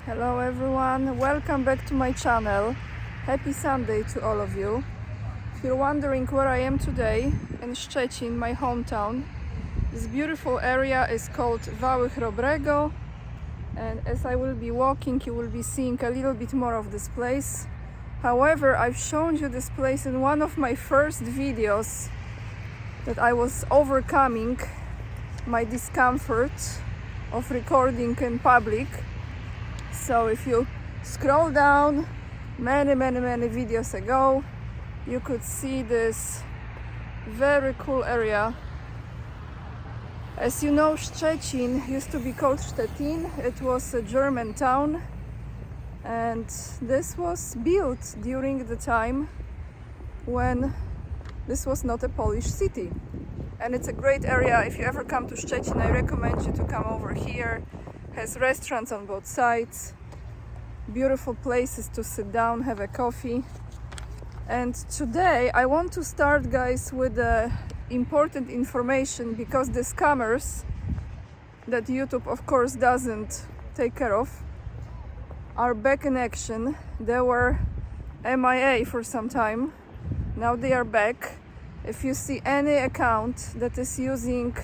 Hello everyone, welcome back to my channel. Happy Sunday to all of you. If you're wondering where I am today, in Szczecin, my hometown, this beautiful area is called Wały Chrobrego, and as I will be walking you will be seeing a little bit more of this place. However, I've shown you this place in one of my first videos that I was overcoming my discomfort of recording in public. So if you scroll down many videos ago, you could see this very cool area. As you know, Szczecin used to be called Stettin. It was a German town, and this was built during the time when this was not a Polish city. And it's a great area. If you ever come to Szczecin, I recommend you to come over here. Has restaurants on both sides, beautiful places to sit down, have a coffee. And today I want to start, guys, with important information, because the scammers that YouTube of course doesn't take care of are back in action. They were MIA for some time, now they are back. If you see any account that is using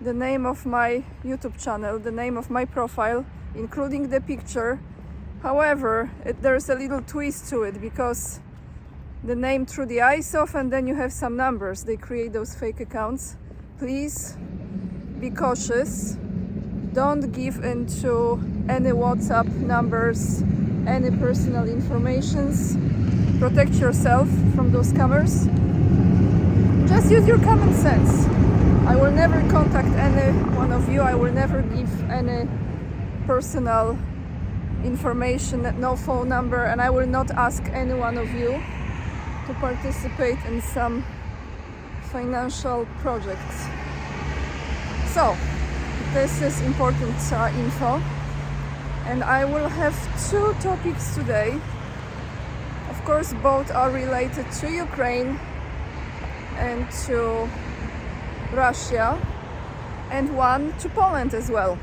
the name of my YouTube channel, the name of my profile, including the picture, however, there's a little twist to it, because the name through the eyes off and then you have some numbers. They create those fake accounts. Please be cautious. Don't give into any WhatsApp numbers, any personal informations. Protect yourself from those scammers. Just use your common sense. I will never contact any one of you. I will never give any personal information, no phone number, and I will not ask any one of you to participate in some financial projects. So, this is important info, and I will have two topics today. Of course, both are related to Ukraine and to Russia, and one to Poland as well,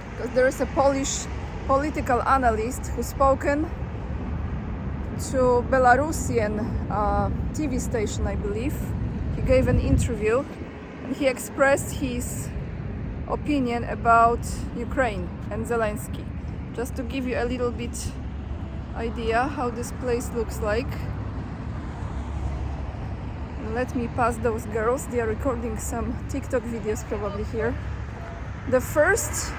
because there is a Polish political analyst who's spoken to Belarusian TV station, I believe. He gave an interview and he expressed his opinion about Ukraine and Zelensky. Just to give you a little bit idea how this place looks like. Let me pass those girls. They are recording some TikTok videos probably here. The first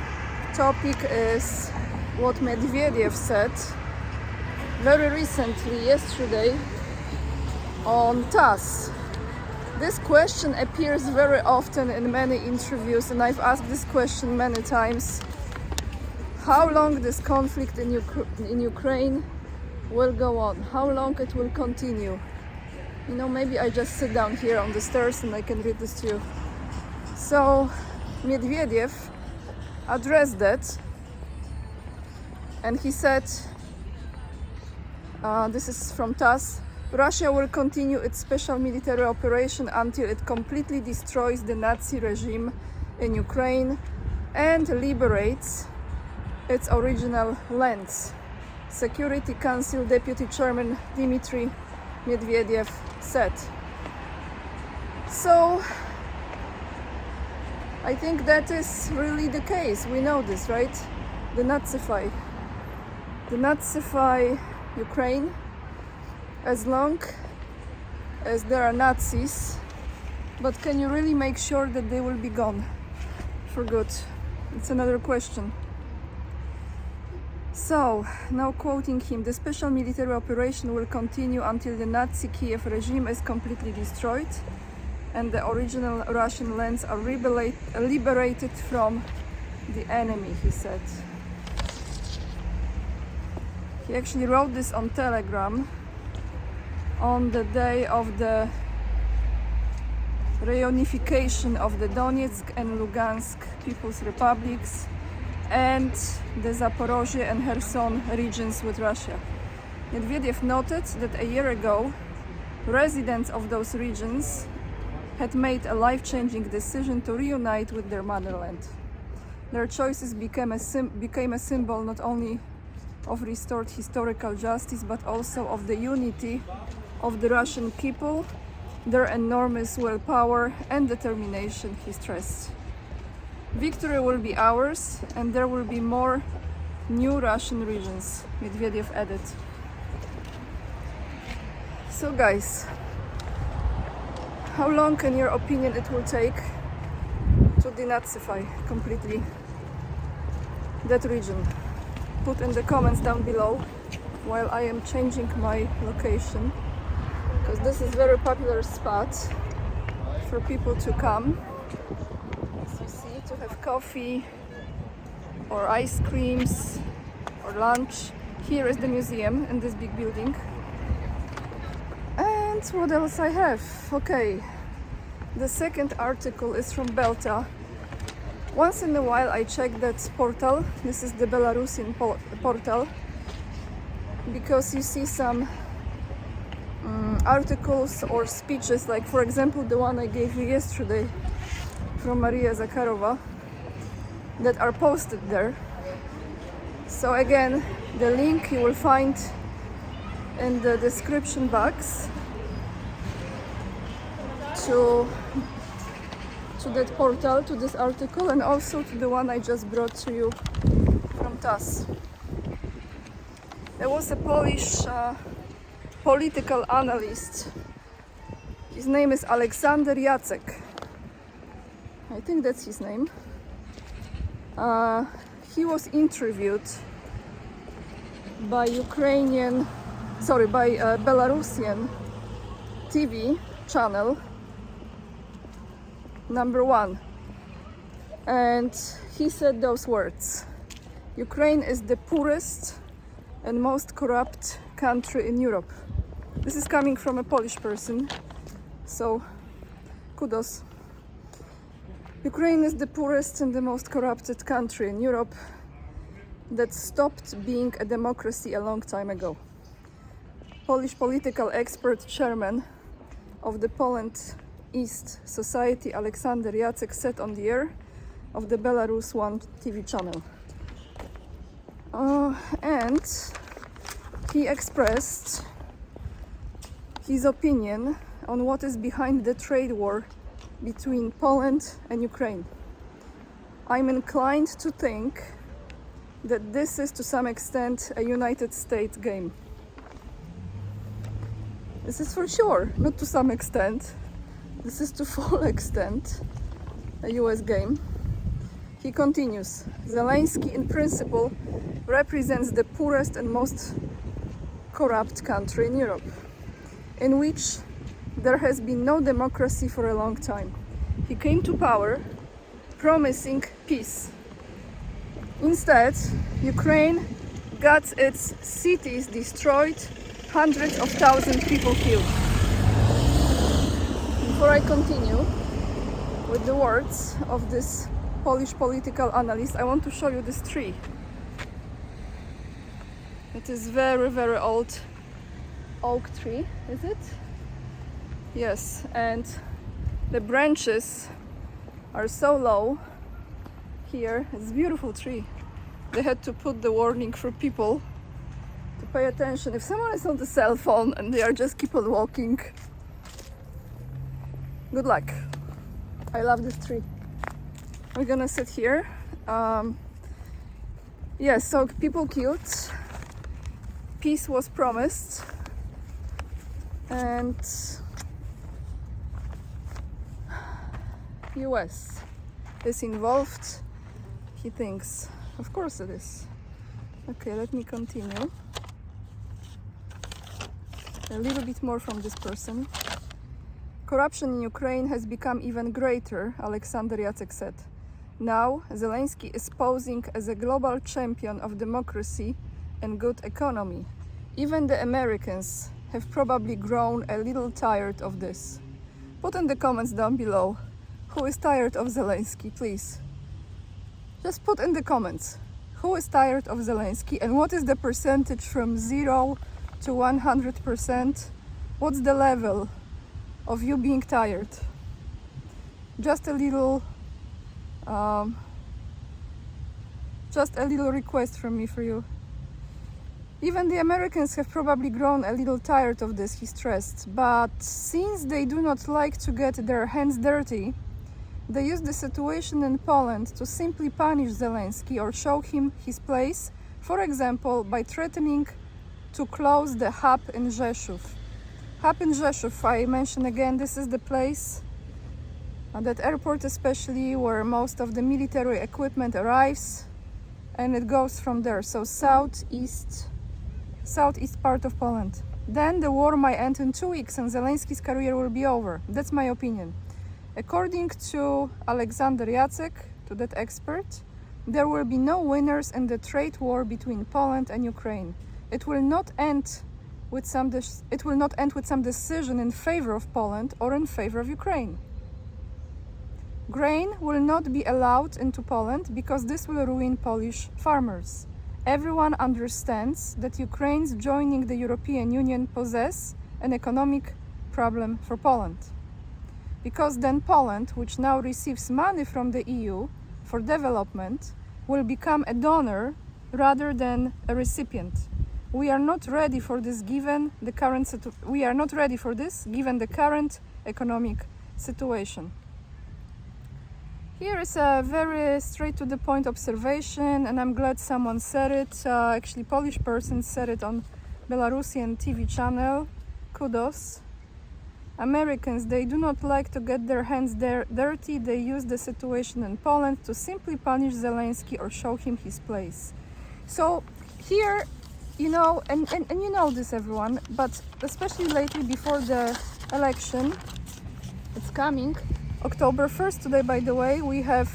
topic is what Medvedev said very recently, yesterday, on TASS. This question appears very often in many interviews, and I've asked this question many times. How long this conflict in Ukraine will go on? How long it will continue? You know, maybe I just sit down here on the stairs and I can read this to you. So, Medvedev addressed that, and he said, this is from TASS, Russia will continue its special military operation until it completely destroys the Nazi regime in Ukraine and liberates its original lands. Security Council Deputy Chairman Dmitry Medvedev said. So I think that is really the case. We know this, right? The Nazify Ukraine. As long as there are Nazis, but can you really make sure that they will be gone for good? It's another question. So, now quoting him, the special military operation will continue until the Nazi Kiev regime is completely destroyed and the original Russian lands are liberated from the enemy, he said. He actually wrote this on Telegram on the day of the reunification of the Donetsk and Lugansk People's Republics and the Zaporozhye and Kherson regions with Russia. Medvedev noted that a year ago, residents of those regions had made a life-changing decision to reunite with their motherland. Their choices became a symbol not only of restored historical justice, but also of the unity of the Russian people, their enormous willpower and determination, he stressed. Victory will be ours, and there will be more new Russian regions, Medvedev added. So guys, how long in your opinion it will take to denazify completely that region? Put in the comments down below while I am changing my location, because this is very popular spot for people to come, as you see, to have coffee or ice creams or lunch. Here is the museum in this big building. And what else I have? Okay, the second article is from Belta. Once in a while I check that portal. This is the Belarusian portal, because you see some articles or speeches, like for example the one I gave you yesterday from Maria Zakharova, that are posted there. So again, the link you will find in the description box to that portal, to this article, and also to the one I just brought to you from TASS. There was a Polish political analyst. His name is Aleksander Jacek. I think that's his name. He was interviewed by Belarusian TV channel number 1, and he said those words: Ukraine is the poorest and most corrupt country in Europe. This is coming from a Polish person, so kudos. Ukraine is the poorest and the most corrupted country in Europe that stopped being a democracy a long time ago. Polish political expert, chairman of the Poland East Society, Aleksander Jacek, said on the air of the Belarus 1 TV channel. And he expressed his opinion on what is behind the trade war between Poland and Ukraine. I'm inclined to think that this is to some extent a United States game. This is for sure, not to some extent. This is to full extent a US game. He continues: Zelensky in principle represents the poorest and most corrupt country in Europe, in which there has been no democracy for a long time. He came to power promising peace. Instead, Ukraine got its cities destroyed, hundreds of thousands of people killed. Before I continue with the words of this Polish political analyst, I want to show you this tree. It is very, very old oak tree, is it? Yes, and the branches are so low here. It's a beautiful tree. They had to put the warning for people to pay attention. If someone is on the cell phone and they are just keep on walking, good luck. I love this tree. We're gonna sit here. Yes, so people killed, peace was promised, and US is involved, he thinks. Of course it is. Okay, let me continue. A little bit more from this person. Corruption in Ukraine has become even greater, Aleksander Jacek said. Now, Zelensky is posing as a global champion of democracy and good economy. Even the Americans have probably grown a little tired of this. Put in the comments down below who is tired of Zelensky, please. Just put in the comments who is tired of Zelensky and what is the percentage from 0 to 100%. What's the level of you being tired? Just a little Just a little request from me for you. Even the Americans have probably grown a little tired of this, he stressed, but since they do not like to get their hands dirty, they use the situation in Poland to simply punish Zelensky or show him his place, for example, by threatening to close the hub in Rzeszów. Hub in Rzeszów, I mention again, this is the place, that airport especially, where most of the military equipment arrives, and it goes from there, so southeast part of Poland. Then the war might end in 2 weeks and Zelensky's career will be over. That's my opinion. According to Alexander Jacek, to that expert, there will be no winners in the trade war between Poland and Ukraine. It will not end with some decision in favor of Poland or in favor of Ukraine. Grain will not be allowed into Poland because this will ruin Polish farmers. Everyone understands that Ukraine's joining the European Union poses an economic problem for Poland. Because then Poland, which now receives money from the EU for development, will become a donor rather than a recipient. We are not ready for this given the current economic situation. Here is a very straight to the point observation, and I'm glad someone said it. Actually, Polish person said it on Belarusian TV channel. Kudos. Americans, they do not like to get their hands dirty. They use the situation in Poland to simply punish Zelensky or show him his place. So here, you know, and you know this, everyone, but especially lately before the election, it's coming. October 1st, today, by the way, we have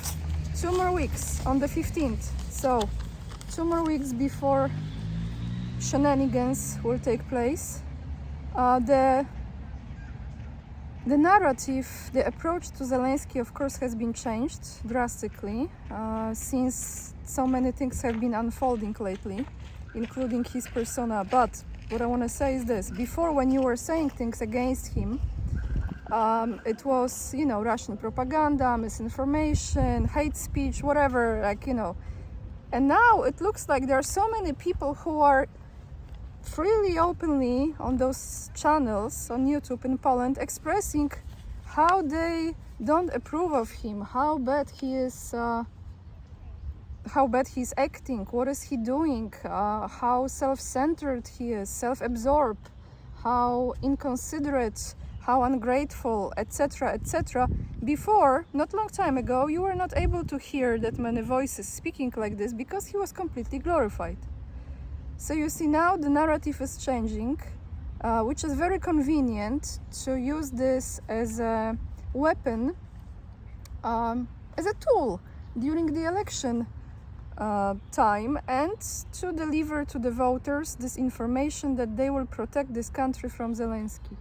2 more weeks on the 15th. So 2 more weeks before shenanigans will take place. The narrative, the approach to Zelensky, of course, has been changed drastically since so many things have been unfolding lately, including his persona. But what I want to say is this: before, when you were saying things against him, it was, you know, Russian propaganda, misinformation, hate speech, whatever, like, you know. And now it looks like there are so many people who are freely, openly on those channels on YouTube in Poland expressing how they don't approve of him, how bad he is, how bad he's acting, what is he doing, how self-centered he is, self-absorbed, how inconsiderate, how ungrateful, etc., etc. Before, not long time ago, you were not able to hear that many voices speaking like this because he was completely glorified. So you see, now the narrative is changing, which is very convenient to use this as a weapon, as a tool during the election time, and to deliver to the voters this information that they will protect this country from Zelensky.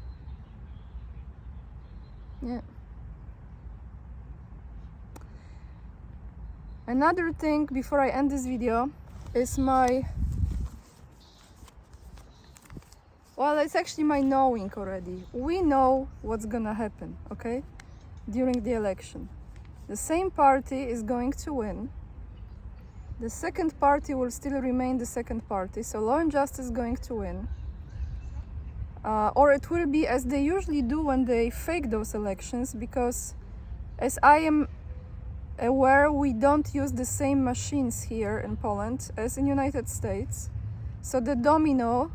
Yeah. Another thing before I end this video is it's actually my knowing already. We know what's gonna happen, okay? During the election. The same party is going to win. The second party will still remain the second party, so Law and Justice is going to win. Or it will be as they usually do when they fake those elections, because as I am aware, we don't use the same machines here in Poland as in United States. So the domino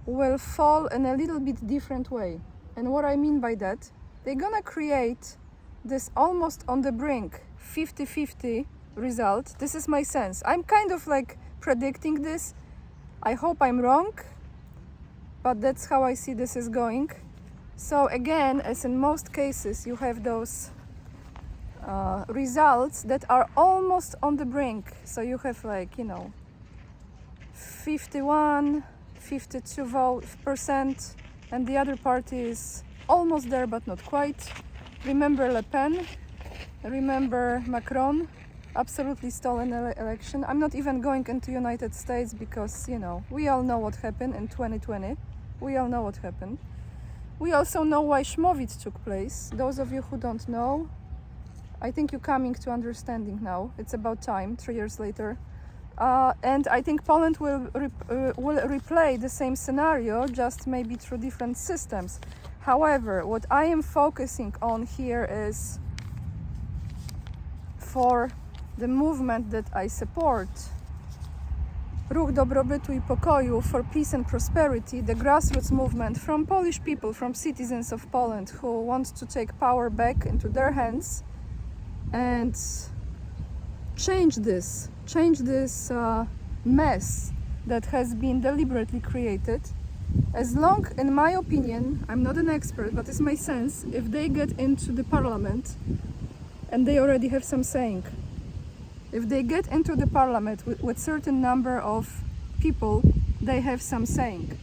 will fall in a little bit different way. And what I mean by that, they're gonna create this almost on the brink 50-50 result. This is my sense. I'm kind of like predicting this. I hope I'm wrong, but that's how I see this is going. So again, as in most cases, you have those results that are almost on the brink. So you have, like, you know, 51-52%, and the other party is almost there but not quite. Remember Le Pen, remember Macron, absolutely stolen election. I'm not even going into United States because, you know, we all know what happened in 2020. We all know what happened. We also know why Szmowitz took place. Those of you who don't know, I think you're coming to understanding now. It's about time, 3 years later. And I think Poland will replay the same scenario, just maybe through different systems. However, what I am focusing on here is for the movement that I support, Ruch Dobrobytu i Pokoju, for peace and prosperity, the grassroots movement from Polish people, from citizens of Poland who want to take power back into their hands and change this mess that has been deliberately created. As long, in my opinion, I'm not an expert, but it's my sense, if they get into the parliament, and they already have some saying, if they get into the parliament with certain number of people, they have some saying.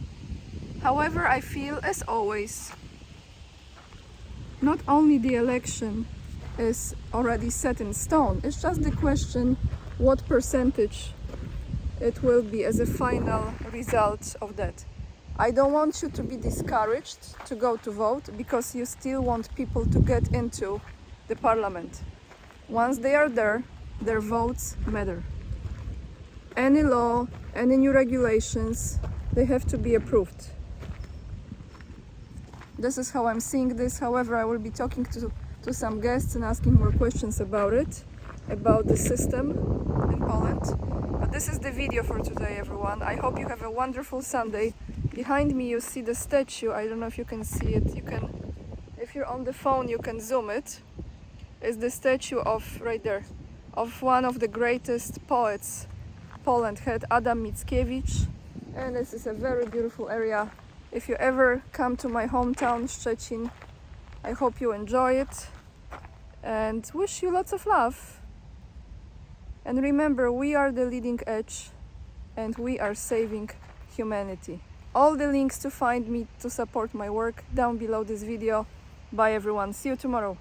However, I feel, as always, not only the election is already set in stone, it's just the question what percentage it will be as a final result of that. I don't want you to be discouraged to go to vote, because you still want people to get into the parliament. Once they are there, their votes matter. Any law, any new regulations, they have to be approved. This is how I'm seeing this. However, I will be talking to some guests and asking more questions about it, about the system in Poland. But this is the video for today, everyone. I hope you have a wonderful Sunday. Behind me you see the statue. I don't know if you can see it. You can, if you're on the phone, you can zoom it. It's the statue of, right there, of one of the greatest poets Poland had, Adam Mickiewicz. And this is a very beautiful area. If you ever come to my hometown, Szczecin, I hope you enjoy it and wish you lots of love. And remember, we are the leading edge and we are saving humanity. All the links to find me, to support my work, down below this video. Bye everyone, see you tomorrow.